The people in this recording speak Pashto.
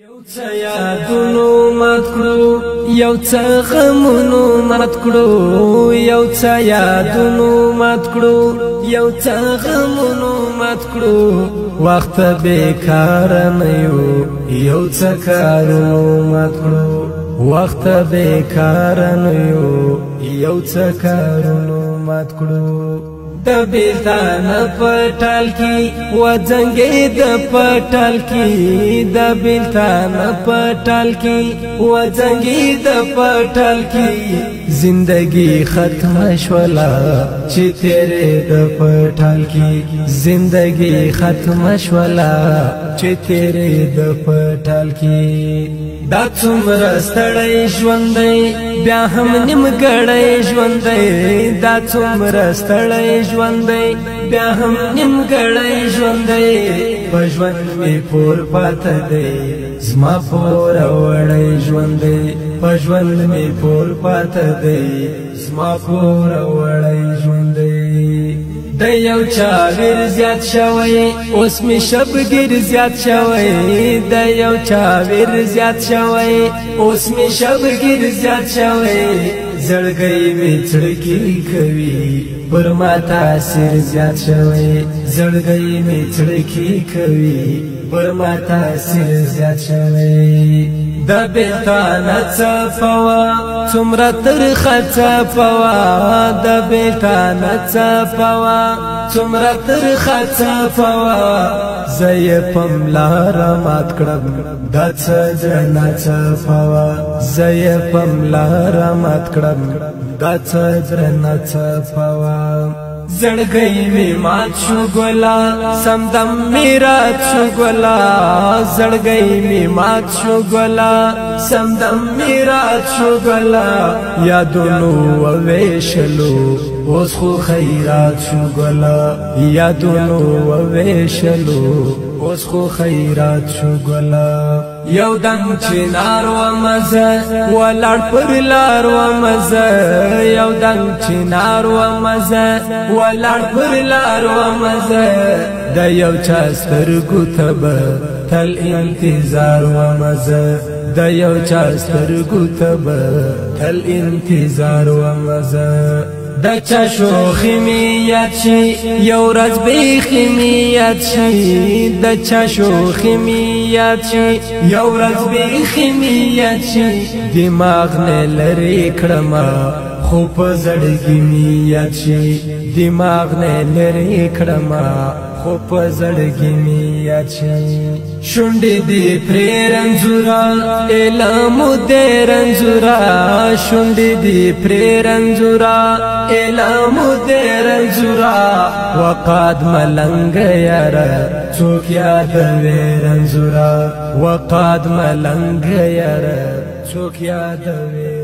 یو څه یادونو مات کړو یو څه غمونو مات کړو یو څه یادونو مات کړو یو څه غمونو مات کړو وخت بیکار نه یو څه کارونو مات کړو وخت بیکار نه یو څه کارونو مات کړو د بیلتان پټال کی وځنګې د پټال کی د بیلتان پټال کی وځنګې د پټال کی زندگی ختم شولا چې تیرې د پټال کی زندگی ختم شولا چې تیرې د پټال کی دا څومره ستړی ژوند دی بیا هم نیمګړی ژوند دی دا څومره ستړی ژوند دی بیا هم نیمګړی ژوند دی په ژوند مې پور پاته دی زما پور وړی ژوند دی په ژوند مې پور پاته دی زما پور وړی ژوند دی د یو چا ویر زیات شوی اوس می شبګیر زیات شوی د یو چا ویر زیات شوی اوس می شبګیر زیات شوی زړګی می چړکی کوي پر ما تاثیر زیات شوی زړګی می چړکی کوي پر ما تاثیر زیات شوی د بیلتان څپوا څومره ترخه څپوا د بیلتان څپوا څومره ترخه څپوا زه یې پم لاره مات کړم دا څه درنه څپوا زه یې پم لاره مات کړم دا څه درنه څپوا زړګی می مات شو ګلا سمدم میرات شو ګلا زړګی می مات شو ګلا سمدم میرات شو ګلا یادونو وېشلو اوس خو خیرات شو ګلا یادونو وېشلو اوس خو خیرات شو ګلا یو دم چنار و مزه ولړ پر لار و مزه یو دم چنار و مزه ولړ پر لار و مزه د یو چا سترګو ته به تل انتظار و مزه د یو چا سترګو ته به تل انتظار و مزه د چا شوخی می یاد شي یو ورځ بیخي می یاد شي د چا شوخی می یاد شي یو ورځ بیخي می یاد شي دماغ نه لری کړم خو په زړګي می یاد شي دماغ نه لری کړم خو په زړګي می یاد شي شونډې دې پرې رنځورا اعلام دې رنځورا شونډې دې پرې رنځورا اعلام دې رنځورا وقاد ملنګ یارا څوک یاد وې رنځورا وقاد ملنګ یارا څوک یاد وې